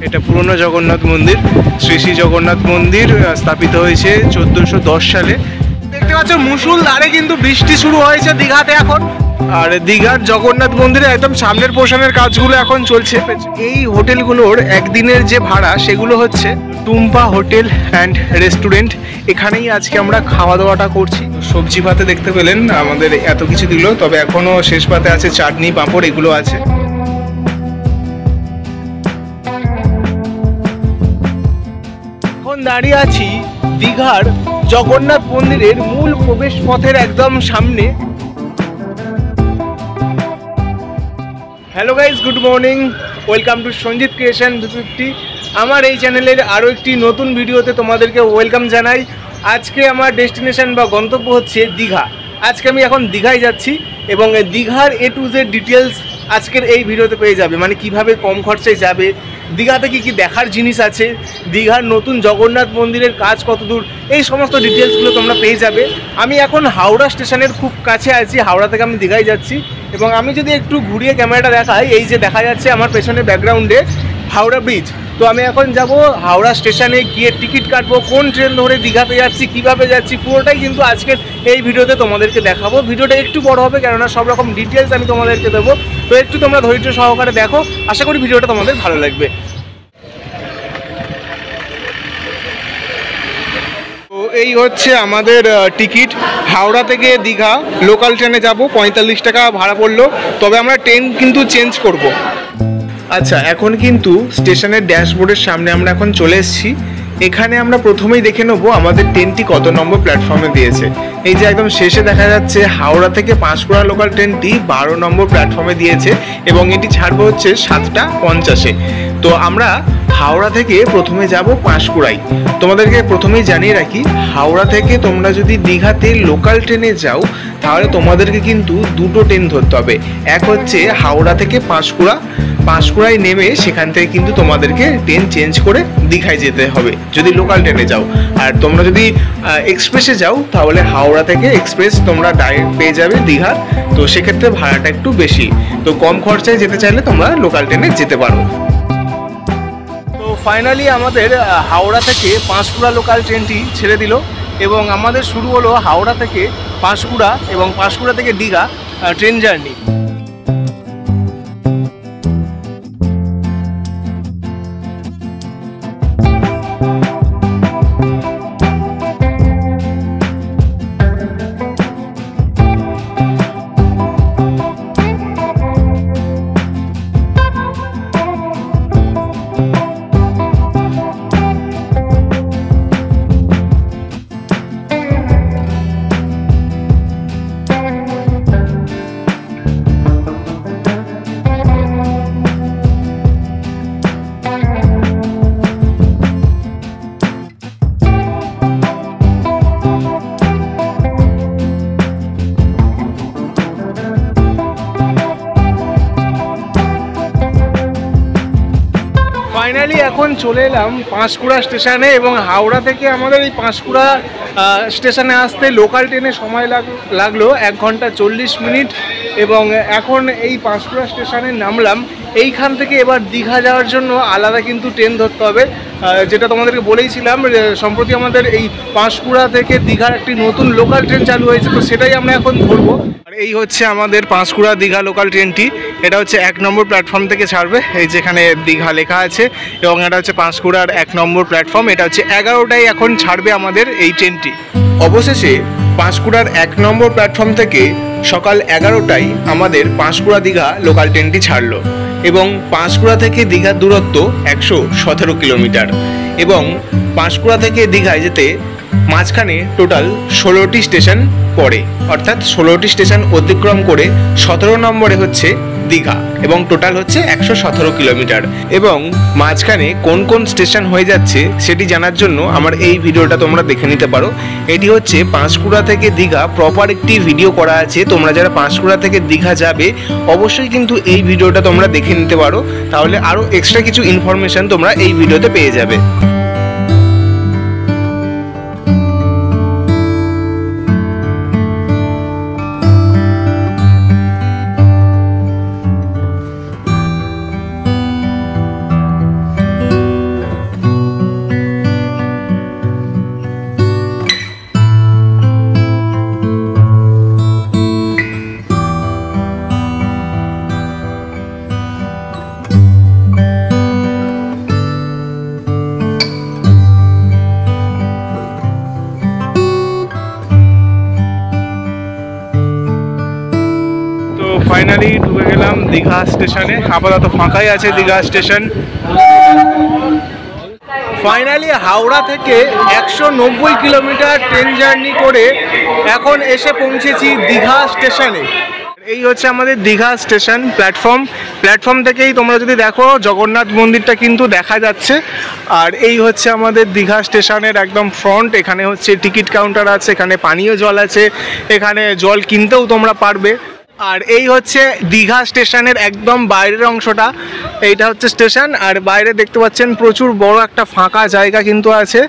এটা পুরনো জগন্নাথ মন্দির, শ্রী শ্রী জগন্নাথ মন্দির, স্থাপিত হয়েছে 1410 সালে। দেখতে পাচ্ছ মুষলধারে কিন্তু বৃষ্টি শুরু হয়েছে দীঘাতে এখন। আর দীঘার জগন্নাথ মন্দিরে একদম সামনের পোর্শনের কাজগুলো এখন চলছে। এই হোটেলগুলোর একদিনের যে ভাড়া সেগুলো হচ্ছে টুম্পা হোটেল অ্যান্ড রেস্টুরেন্ট। এখানেই আজকে আমরা খাওয়া দাওয়াটা করছি। সবজি পাতে দেখতে পেলেন আমাদের এত কিছু দিল, তবে এখনো শেষ পাতে আছে চাটনি, পাঁপড়, এগুলো আছে। এখন দাঁড়িয়ে আছি দীঘার জগন্নাথ মন্দিরের মূল প্রবেশ পথের একদম সামনে। Hello guys, good morning, welcome to Sanjit creation 250। আমার এই চ্যানেলের আরও একটি নতুন ভিডিওতে তোমাদেরকে ওয়েলকাম জানাই। আজকে আমার ডেস্টিনেশন বা গন্তব্য হচ্ছে দীঘা। আজকে আমি এখন দীঘায় যাচ্ছি এবং দীঘার A to Z ডিটেলস আজকের এই ভিডিওতে পেয়ে যাবে। মানে কিভাবে কম খরচায় যাবে, দীঘাতে কী কী দেখার জিনিস আছে, দীঘার নতুন জগন্নাথ মন্দিরের কাজ কতদূর, এই সমস্ত ডিটেলসগুলো তোমরা পেয়ে যাবে। আমি এখন হাওড়া স্টেশনের খুব কাছে আছি। হাওড়া থেকে আমি দীঘায় যাচ্ছি এবং আমি যদি একটু ঘুরিয়ে ক্যামেরাটা দেখাই, এই যে দেখা যাচ্ছে আমার পেছনে ব্যাকগ্রাউন্ডে হাওড়া ব্রিজ। তো আমি এখন যাব হাওড়া স্টেশনে, গিয়ে টিকিট কাটবো, কোন ট্রেন ধরে দীঘাতে যাচ্ছি, কিভাবে যাচ্ছি, পুরোটাই কিন্তু আজকের এই ভিডিওতে তোমাদেরকে দেখাবো। ভিডিওটা একটু বড় হবে, কেননা সব রকম ডিটেলস আমি তোমাদেরকে দেবো। তো একটু তোমরা ধৈর্য সহকারে দেখো, আশা করি ভিডিওটা তোমাদের ভালো লাগবে। তো এই হচ্ছে আমাদের টিকিট। হাওড়া থেকে দীঘা লোকাল ট্রেনে যাব, 45 টাকা ভাড়া পড়লো। তবে আমরা ট্রেন কিন্তু চেঞ্জ করব। আচ্ছা, এখন কিন্তু স্টেশনের ড্যাশবোর্ডের সামনে আমরা এখন চলে এসেছি। এখানে আমরা প্রথমেই দেখে নেবো আমাদের ট্রেনটি কত নম্বর প্ল্যাটফর্মে দিয়েছে। এই যে একদম শেষে দেখা যাচ্ছে হাওড়া থেকে পাঁশকুড়া লোকাল ট্রেনটি 12 নম্বর প্ল্যাটফর্মে দিয়েছে এবং এটি ছাড়বে হচ্ছে 7টা 50-এ। তো আমরা হাওড়া থেকে প্রথমে যাব পাঁশকুড়ায়। তোমাদেরকে প্রথমেই জানিয়ে রাখি, হাওড়া থেকে তোমরা যদি দীঘাতে লোকাল ট্রেনে যাও তাহলে তোমাদেরকে কিন্তু দুটো ট্রেন ধরতে হবে। এক হচ্ছে হাওড়া থেকে পাঁশকুড়ায় নেমে সেখান থেকে কিন্তু তোমাদেরকে ট্রেন চেঞ্জ করে দীঘায় যেতে হবে যদি লোকাল ট্রেনে যাও। আর তোমরা যদি এক্সপ্রেসে যাও তাহলে হাওড়া থেকে এক্সপ্রেস তোমরা ডাইরেক্ট পেয়ে যাবে দীঘার। তো সেক্ষেত্রে ভাড়াটা একটু বেশি। তো কম খরচায় যেতে চাইলে তোমরা লোকাল ট্রেনে যেতে পারো। তো ফাইনালি আমাদের হাওড়া থেকে পাঁশকুড়া লোকাল ট্রেনটি ছেড়ে দিল এবং আমাদের শুরু হলো হাওড়া থেকে পাঁশকুড়া এবং পাঁশকুড়া থেকে দীঘা ট্রেন জার্নি। ফাইনালি এখন চলে এলাম পাঁশকুড়া স্টেশনে এবং হাওড়া থেকে আমাদের এই পাঁশকুড়া স্টেশনে আসতে লোকাল ট্রেনে সময় লাগলো 1 ঘন্টা 40 মিনিট এবং এখন এই পাঁশকুড়া স্টেশনে নামলাম। এইখান থেকে এবার দীঘা যাওয়ার জন্য আলাদা কিন্তু ট্রেন ধরতে হবে, যেটা তোমাদেরকে বলেইছিলাম। সম্প্রতি আমাদের এই পাঁশকুড়া থেকে দীঘার একটি নতুন লোকাল ট্রেন চালু হয়েছে, তো সেটাই আমরা এখন ধরবো। আর এই হচ্ছে আমাদের পাঁশকুড়া দীঘা লোকাল ট্রেনটি। এটা হচ্ছে 1 নম্বর প্ল্যাটফর্ম থেকে ছাড়বে, এই যেখানে দীঘা লেখা আছে, এবং এটা হচ্ছে পাঁশকুড়ার 1 নম্বর প্ল্যাটফর্ম। এটা হচ্ছে 11টায় এখন ছাড়বে আমাদের এই ট্রেনটি। অবশেষে পাঁশকুড়ার 1 নম্বর প্ল্যাটফর্ম থেকে সকাল 11টায় আমাদের পাঁশকুড়া দীঘা লোকাল ট্রেনটি ছাড়লো এবং পাঁশকুড়া থেকে দীঘার দূরত্ব 117 কিলোমিটার এবং পাঁশকুড়া থেকে দীঘায় যেতে মাঝখানে টোটাল 16টি স্টেশন পড়ে, অর্থাৎ 16টি স্টেশন অতিক্রম করে 17 নম্বরে হচ্ছে দীঘা এবং টোটাল হচ্ছে 117 কিলোমিটার। এবং মাঝখানে কোন কোন স্টেশন হয়ে যাচ্ছে সেটি জানার জন্য আমার এই ভিডিওটা তোমরা দেখে নিতে পারো। এটি হচ্ছে পাঁশকুড়া থেকে দীঘা প্রপার একটি ভিডিও করা আছে। তোমরা যারা পাঁশকুড়া থেকে দীঘা যাবে অবশ্যই কিন্তু এই ভিডিওটা তোমরা দেখে নিতে পারো, তাহলে আরও এক্সট্রা কিছু ইনফরমেশন তোমরা এই ভিডিওতে পেয়ে যাবে। ফাইনালি ঢুকে গেলাম দীঘা স্টেশনে। আপাতত ফাঁকাই আছে দীঘা স্টেশন। ফাইনালি হাওড়া থেকে 190 কিলোমিটার ট্রেন জার্নি করে এখন এসে পৌঁছেছি দীঘা স্টেশনে। এই হচ্ছে আমাদের দীঘা স্টেশন প্ল্যাটফর্ম থেকেই তোমরা যদি দেখো জগন্নাথ মন্দিরটা কিন্তু দেখা যাচ্ছে। আর এই হচ্ছে আমাদের দীঘা স্টেশনের একদম ফ্রন্ট। এখানে হচ্ছে টিকিট কাউন্টার আছে, এখানে পানীয় জল আছে, এখানে জল কিনতেও তোমরা পারবে। আর এই হচ্ছে দীঘা স্টেশনের একদম বাইরের অংশটা। এইটা হচ্ছে স্টেশন, আর বাইরে দেখতে পাচ্ছেন প্রচুর বড় একটা ফাঁকা জায়গা কিন্তু আছে।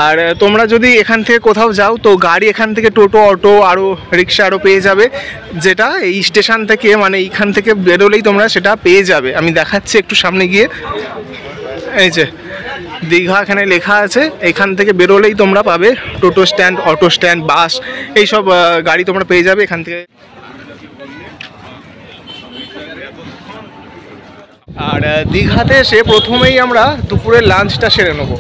আর তোমরা যদি এখান থেকে কোথাও যাও তো গাড়ি এখান থেকে টোটো, অটো, আরও রিক্সা আরও পেয়ে যাবে, যেটা এই স্টেশন থেকে মানে এইখান থেকে বেরোলেই তোমরা সেটা পেয়ে যাবে। আমি দেখাচ্ছি একটু সামনে গিয়ে। এই যে দীঘা এখানে লেখা আছে, এখান থেকে বেরোলেই তোমরা পাবে টোটো স্ট্যান্ড, অটো স্ট্যান্ড, বাস, এইসব গাড়ি তোমরা পেয়ে যাবে এখান থেকে। আর দীঘাতে এসে প্রথমেই আমরা দুপুরের লাঞ্চটা সেরে নেবো।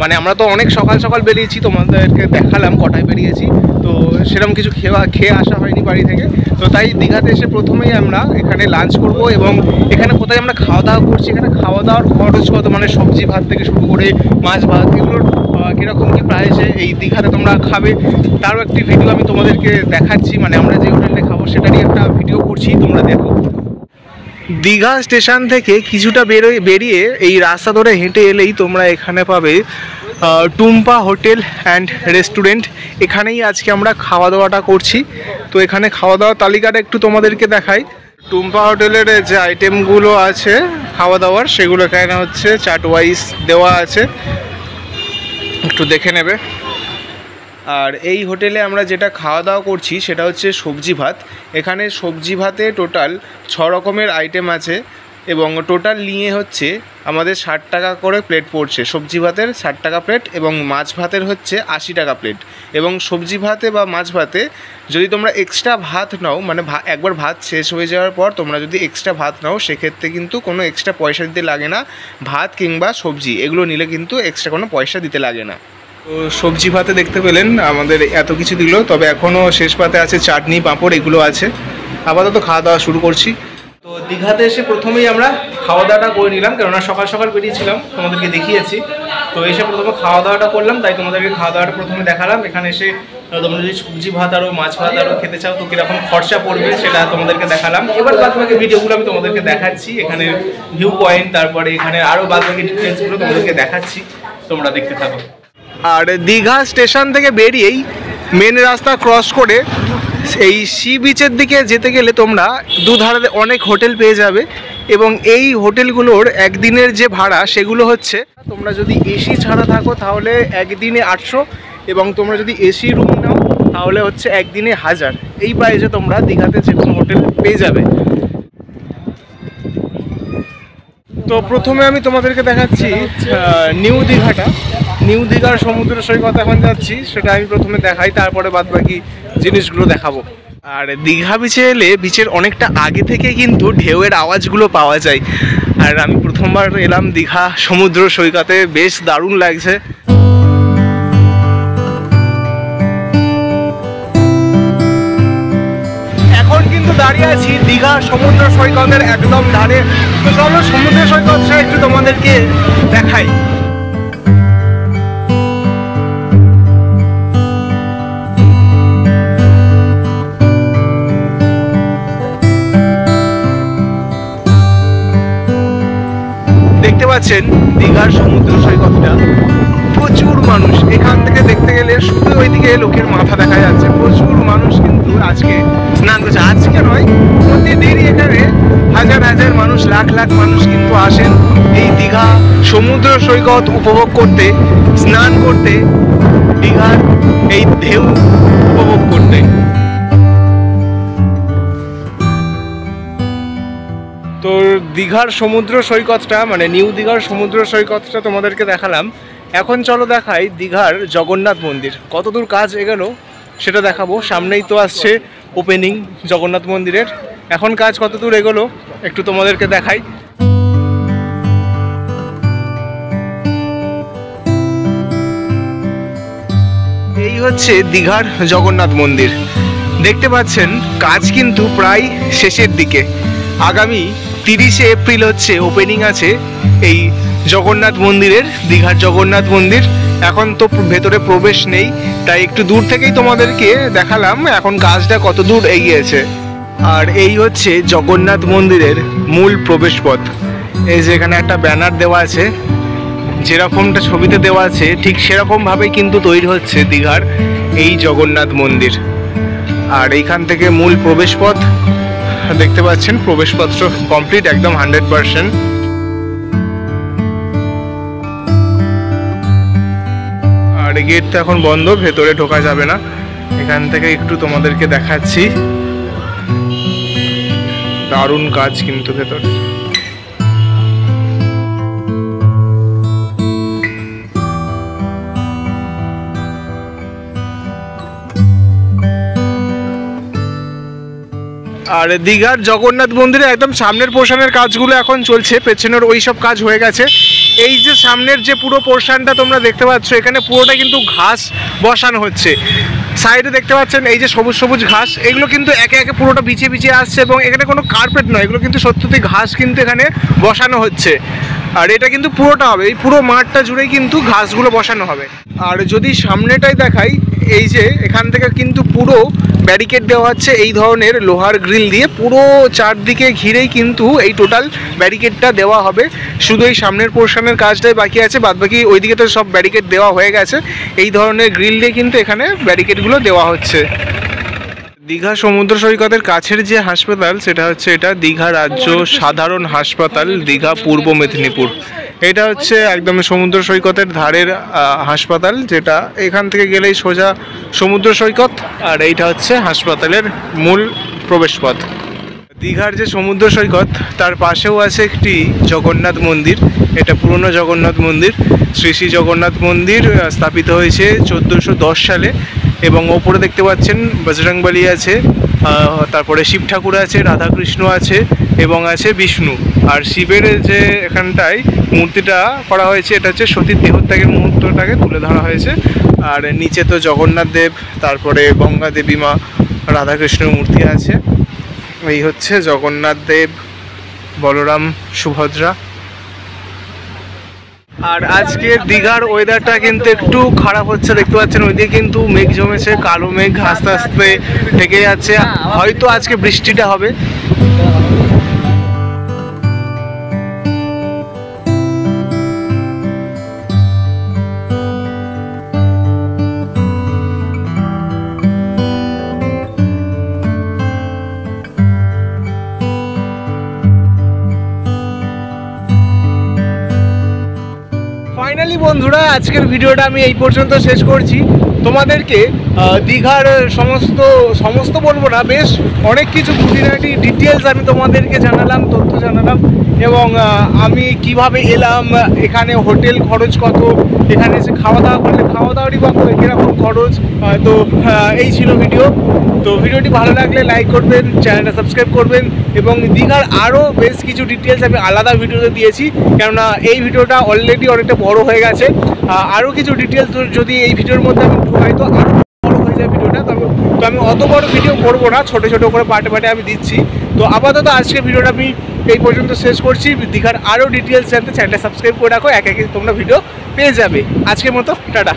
মানে আমরা তো অনেক সকাল সকাল বেরিয়েছি, তোমাদেরকে দেখালাম কটায় বেরিয়েছি, তো সেরকম কিছু খেয়ে আসা হয়নি বাড়ি থেকে। তো তাই দীঘাতে এসে প্রথমেই আমরা এখানে লাঞ্চ করব। এবং এখানে কোথায় আমরা খাওয়া দাওয়া করছি, এখানে খাওয়া দাওয়ার খরচ কত, মানে সবজি ভাত থেকে শুরু করে মাছ ভাত, এগুলোর কীরকম কী প্রাইসে এই দীঘাতে তোমরা খাবে তারও একটি ভিডিও আমি তোমাদেরকে দেখাচ্ছি। মানে আমরা যে হোটেলে খাবো সেটারই একটা ভিডিও করছি, তোমরা দেখো। দীঘা স্টেশন থেকে কিছুটা বেরিয়ে এই রাস্তা ধরে হেঁটে এলেই তোমরা এখানে পাবে টুম্পা হোটেল অ্যান্ড রেস্টুরেন্ট। এখানেই আজকে আমরা খাওয়া দাওয়াটা করছি। তো এখানে খাওয়া দাওয়ার তালিকাটা একটু তোমাদেরকে দেখাই। টুম্পা হোটেলের যে আইটেমগুলো আছে খাওয়া দাওয়ার, সেগুলো এখানে হচ্ছে চার্ট ওয়াইজ দেওয়া আছে, একটু দেখে নেবে। আর এই হোটেলে আমরা যেটা খাওয়া দাওয়া করছি সেটা হচ্ছে সবজি ভাত। এখানে সবজি ভাতে টোটাল 6 রকমের আইটেম আছে এবং টোটাল নিয়ে হচ্ছে আমাদের 60 টাকা করে প্লেট পড়ছে। সবজি ভাতের 60 টাকা প্লেট এবং মাছ ভাতের হচ্ছে 80 টাকা প্লেট। এবং সবজি ভাতে বা মাছ ভাতে যদি তোমরা এক্সট্রা ভাত নাও, মানে একবার ভাত শেষ হয়ে যাওয়ার পর তোমরা যদি এক্সট্রা ভাত নাও, সেক্ষেত্রে কিন্তু কোনো এক্সট্রা পয়সা দিতে লাগে না। ভাত কিংবা সবজি এগুলো নিলে কিন্তু এক্সট্রা কোনো পয়সা দিতে লাগে না। তো সবজি ভাতে দেখতে পেলেন আমাদের এত কিছু দিল, তবে এখনও শেষ পাতে আছে চাটনি, পাঁপড়, এগুলো আছে। আপাতত খাওয়া দাওয়া শুরু করছি। তো দীঘাতে এসে প্রথমেই আমরা খাওয়া দাওয়াটা করে নিলাম, কেননা সকাল সকাল বেরিয়েছিলাম, তোমাদেরকে দেখিয়েছি। তো এসে প্রথমে খাওয়া দাওয়াটা করলাম, তাই তোমাদেরকে খাওয়া দাওয়াটা প্রথমে দেখালাম। এখানে এসে তোমরা যদি সবজি ভাত আরও মাছ ভাত আরও খেতে চাও তো কীরকম খরচা পড়বে সেটা তোমাদেরকে দেখালাম। এবার বাকি ভিডিওগুলো আমি তোমাদেরকে দেখাচ্ছি, এখানে ভিউ পয়েন্ট, তারপরে এখানে আরও বাকি ডিটেলসগুলো তোমাদেরকে দেখাচ্ছি, তোমরা দেখতে থাকো। আর দীঘা স্টেশন থেকে বেরিয়েই মেন রাস্তা ক্রস করে এই সি বিচের দিকে যেতে গেলে তোমরা দুধারে অনেক হোটেল পেয়ে যাবে। এবং এই হোটেলগুলোর একদিনের যে ভাড়া সেগুলো হচ্ছে, তোমরা যদি এসি ছাড়া থাকো তাহলে একদিনে 800, এবং তোমরা যদি এসি রুম নাও তাহলে হচ্ছে একদিনে 1000। এই প্রাইসে তোমরা দীঘাতে যে কোনো হোটেল পেয়ে যাবে। তো প্রথমে আমি তোমাদেরকে দেখাচ্ছি নিউ দীঘাটা। নিউ দীঘার সমুদ্র সৈকত এখন যাচ্ছি, সেটা আমি প্রথমে দেখাই, তারপরে বাদবাকি জিনিসগুলো দেখাবো। আর দীঘা বিচে এলে বিচের অনেকটা আগে থেকে কিন্তু ঢেউয়ের আওয়াজগুলো পাওয়া যায়। আর আমি প্রথমবার এলাম দীঘা সমুদ্র সৈকতে, বেশ দারুণ লাগছে। এখন কিন্তু দাঁড়িয়ে আছি দীঘা সমুদ্র সৈকতের একদম ধারে। তো চলো সমুদ্র সৈকতটা একটু তোমাদেরকে দেখাই। দেখতে পাচ্ছেন দীঘার সমুদ্র সৈকতটা, প্রচুর মানুষ। এখান থেকে দেখতে গেলে শুধু ওইদিকে লোকের মাথা দেখা যাচ্ছে। প্রচুর মানুষ কিন্তু আজকে স্নান করছে। আজকে নয়, প্রতিদিনই এখানে হাজার হাজার মানুষ, লাখ লাখ মানুষ কিন্তু আসেন এই দীঘা সমুদ্র সৈকত উপভোগ করতে, স্নান করতে, দীঘার এই ঢেউ উপভোগ করতে। তো দীঘার সমুদ্র সৈকতটা, মানে নিউ দীঘার সমুদ্র সৈকতটা তোমাদেরকে দেখালাম। এখন চলো দেখাই দীঘার জগন্নাথ মন্দির কতদূর কাজ এগোলো সেটা দেখাবো। সামনেই তো আসছে ওপেনিং জগন্নাথ মন্দিরের, এখন কাজ কতদূর এগোলো একটু তোমাদেরকে দেখাই। এই হচ্ছে দীঘার জগন্নাথ মন্দির। দেখতে পাচ্ছেন কাজ কিন্তু প্রায় শেষের দিকে। আগামী 30শে এপ্রিল হচ্ছে ওপেনিং আছে এই জগন্নাথ মন্দিরের, দীঘার জগন্নাথ মন্দির। এখন তো ভেতরে প্রবেশ নেই, তাই একটু দূর থেকেই তোমাদেরকে দেখালাম এখন কাজটা কত দূর এগিয়েছে। আর এই হচ্ছে জগন্নাথ মন্দিরের মূল প্রবেশপথ। এই যে এখানে একটা ব্যানার দেওয়া আছে, যেরকমটা ছবিতে দেওয়া আছে ঠিক সেরকমভাবেই কিন্তু তৈরি হচ্ছে দীঘার এই জগন্নাথ মন্দির। আর এইখান থেকে মূল প্রবেশপথ দেখতে পাচ্ছেন, প্রবেশপত্র কমপ্লিট একদম 100%। আর গেট তো এখন বন্ধ, ভেতরে ঢোকা যাবে না। এখান থেকে একটু তোমাদেরকে দেখাচ্ছি, দারুণ কাজ কিন্তু ভেতরে। আর দীঘার জগন্নাথ মন্দিরে একদম সামনের পোর্শনের কাজগুলো এখন চলছে, পেছনের ওই সব কাজ হয়ে গেছে। এই যে সামনের যে পুরো পোর্শনটা তোমরা দেখতে পাচ্ছ, এখানে পুরোটা কিন্তু ঘাস বসানো হচ্ছে। সাইডে দেখতে পাচ্ছেন এই যে সবুজ সবুজ ঘাস, এগুলো কিন্তু একে একে পুরোটা বিছিয়ে বিছিয়ে আসছে এবং এখানে কোনো কার্পেট নয়, এগুলো কিন্তু সত্যি ঘাস কিন্তু এখানে বসানো হচ্ছে। আর এটা কিন্তু পুরোটা হবে, এই পুরো মাঠটা জুড়েই কিন্তু ঘাসগুলো বসানো হবে। আর যদি সামনেটাই দেখাই, এই যে এখান থেকে কিন্তু পুরো ব্যারিকেড দেওয়া হচ্ছে এই ধরনের লোহার গ্রিল দিয়ে, পুরো চারদিকে ঘিরেই কিন্তু এই টোটাল ব্যারিকেডটা দেওয়া হবে। শুধু এই সামনের পোর্শনের কাজটাই বাকি আছে, বাদবাকি ওইদিকে তো সব ব্যারিকেড দেওয়া হয়ে গেছে। এই ধরনের গ্রিল দিয়ে কিন্তু এখানে ব্যারিকেডগুলো দেওয়া হচ্ছে। দীঘা সমুদ্র সৈকতের কাছের যে হাসপাতাল সেটা হচ্ছে এটা দীঘা রাজ্য সাধারণ হাসপাতাল, দীঘা পূর্ব মেদিনীপুর। এটা হচ্ছে একদম সমুদ্র সৈকতের ধারের হাসপাতাল, যেটা এখান থেকে গেলেই সোজা সমুদ্র সৈকত। আর এইটা হচ্ছে হাসপাতালের মূল প্রবেশপথ। দীঘার যে সমুদ্র সৈকত তার পাশেও আছে একটি জগন্নাথ মন্দির। এটা পুরনো জগন্নাথ মন্দির, শ্রী শ্রী জগন্নাথ মন্দির স্থাপিত হয়েছে 1410 সালে। এবং ওপরে দেখতে পাচ্ছেন বজরংবলী আছে, তারপরে শিব ঠাকুর আছে, রাধাকৃষ্ণ আছে এবং আছে বিষ্ণু। আর শিবের যে এখানটায় মূর্তিটা করা হয়েছে, এটা হচ্ছে সতীর দেহত্যাগের মুহূর্তটাকে তুলে ধরা হয়েছে। আর নিচে তো জগন্নাথ দেব, তারপরে গঙ্গা দেবী মা, রাধাকৃষ্ণের মূর্তি আছে। এই হচ্ছে জগন্নাথ দেব, বলরাম, সুভদ্রা। আর আজকে দীঘার ওয়েদারটা কিন্তু একটু খারাপ হচ্ছে, দেখতে পাচ্ছেন ওইদিকে কিন্তু মেঘ জমেছে, কালো মেঘ আস্তে আস্তে থেকে যাচ্ছে, হয়তো আজকে বৃষ্টিটা হবে। ফাইনালি বন্ধুরা, আজকের ভিডিওটা আমি এই পর্যন্ত শেষ করছি। তোমাদেরকে দীঘার সমস্ত বলবো না, বেশ অনেক কিছু খুঁটিনাটি ডিটেলস আমি তোমাদেরকে জানালাম, তথ্য জানালাম। এবং আমি কিভাবে এলাম, এখানে হোটেল খরচ কত, এখানে এসে খাওয়া দাওয়া করলে খাওয়া দাওয়ারই বা কীরকম খরচ। তো এই ছিল ভিডিও। তো ভিডিওটি ভালো লাগলে লাইক করবেন, চ্যানেলটা সাবস্ক্রাইব করবেন। এবং দীঘার আরও বেশ কিছু ডিটেলস আমি আলাদা ভিডিওতে দিয়েছি, কেননা এই ভিডিওটা অলরেডি অনেকটা বড় হয়ে গেছে। আরও কিছু ডিটেলস যদি এই ভিডিওর মধ্যে আমি ঢুকাই তো আরও বড় হয়ে যায় ভিডিওটা। তো আমি অত বড় ভিডিও করবো না, ছোটো ছোটো করে পার্টে পার্টে আমি দিচ্ছি। তো আপাতত আজকের ভিডিওটা আমি এই পর্যন্ত শেষ করছি। দীঘার আরও ডিটেলস জানতে চ্যানেলটা সাবস্ক্রাইব করে রাখো, একে একে তোমরা ভিডিও পেয়ে যাবে। আজকের মতো টাটা।